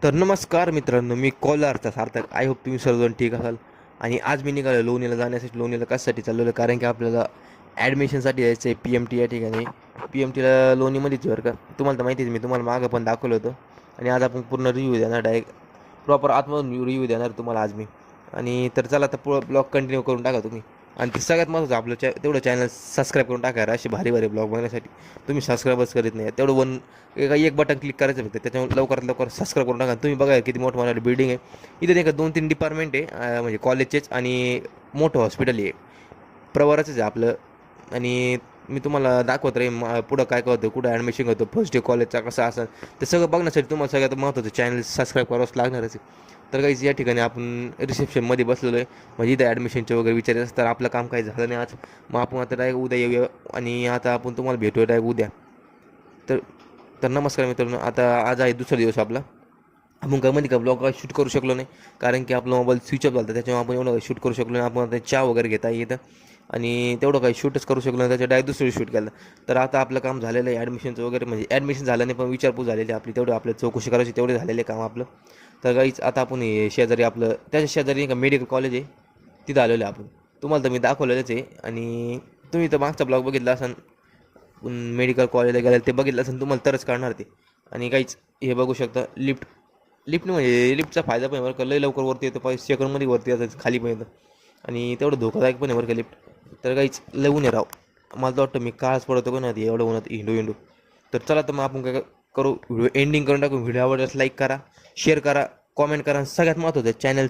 तर नमस्कार मित्रांनो, मी कॉलरचा सार्थक. आय होप तुम्ही सर्वजण ठीक असाल. आणि आज मी निघालो लोणीला जाण्यासाठी. लोणीला कशासाठी चाललेलो, कारण की आपल्याला ॲडमिशनसाठी यायचं आहे PMT या ठिकाणी. PMTला लोणीमध्येच बरं का. तुम्हाला तर माहितीच, मी तुम्हाला मागं पण दाखवलं होतं. आणि आज आपण पूर्ण रिव्ह्यू देणार, डायरेक्ट प्रॉपर आतमधून रिव्ह्यू देणार तुम्हाला आज मी. आणि तर चला, तर पुढं ब्लॉग कंटिन्यू करून टाका तुम्ही. आणि ते सगळ्यात महत्त्वाचं, आपलं तेवढं चॅनल सबस्क्राईब करून टाका. असे भारी भारी ब्लॉग बघण्यासाठी तुम्ही सबस्क्राईबच करीत नाही. तेवढं एक बटन क्लिक करायचं फक्त, त्याच्यामुळे लवकरात लवकर सबस्क्राईब करून टाका. तुम्ही बघा किती मोठं मोठं बिल्डिंग आहे इथे. नाही का 2-3 डिपार्टमेंट आहे, म्हणजे कॉलेजचेच, आणि मोठं हॉस्पिटल आहे, प्रवराचंच आहे आपलं. आणि मी तुम्हाला दाखवत राहीन पुढं काय काय होतं, कुठं ॲडमिशन होतं, फर्स्ट डे कॉलेजचा कसा असेल, ते सगळं बघण्यासाठी तुम्हाला सगळ्यात महत्त्वाचं चॅनल सबस्क्राईब करावंच लागणारच आहे. तर काहीच या ठिकाणी आपण रिसेप्शनमध्ये बसलेलो आहे, म्हणजे इथं ॲडमिशनचे वगैरे विचारायचं. तर आपलं काम काही झालं नाही आज, मग आपण आता डायरेक्ट उद्या येऊया. आणि आता आपण तुम्हाला भेटूया डायरेक्ट उद्या. तर तर नमस्कार मित्रांनो, आता आज आहे दुसरा दिवस आपला. आपण मध्ये का ब्लॉग शूट करू शकलो नाही, कारण की आपला मोबाईल स्विच ऑफ झाला, त्याच्यामुळे आपण एवढं शूट करू शकलो नाही. आपण आता चहा वगैरे घेता येतं, आणि तेवढं काही शूटच करू शकलो नाही, त्याच्या डायरेक्ट दुसरं शूट केलं. तर आता आपलं काम झालेलं आहे ॲडमिशनचं वगैरे, म्हणजे ॲडमिशन झालं नाही पण विचारपूस झालेली आहे आपली, तेवढं आपलं चौकशी करायची, तेवढे झालेले काम आपलं. तर काहीच आता आपण हे शेजारी, आपलं त्याच्या शेजारी एक मेडिकल कॉलेज आहे, तिथं आलेलो आहे आपण. तुम्हाला तर मी दाखवलेलंच आहे. आणि तुम्ही तर मागचा ब्लॉग बघितला असाल, मेडिकल कॉलेजला गेलं ते बघितलं असेल तुम्हाला, तरच काढणार ते. आणि काहीच हे बघू शकता, लिफ्ट म्हणजे लिफ्टचा फायदा पण आहे बरं का. लय लवकर वरती येतं, 5 सेकंडमध्ये वरती येतं खाली पण येतं. आणि तेवढं धोकादायक पण आहे बरं का लिफ्ट. तर काहीच लय ऊन आहे राव. मला तर वाटतं मी काळच पडतो का नाही एवढं उन्हात हिंडू. तर चला, तर मग आपण काय करू, व्हिडिओ एंडिंग करून टाकू. व्हिडिओ आवडल्यास लाईक करा, शेअर करा, कॉमेंट करा, सगळ्यात महत्त्वाचं चॅनल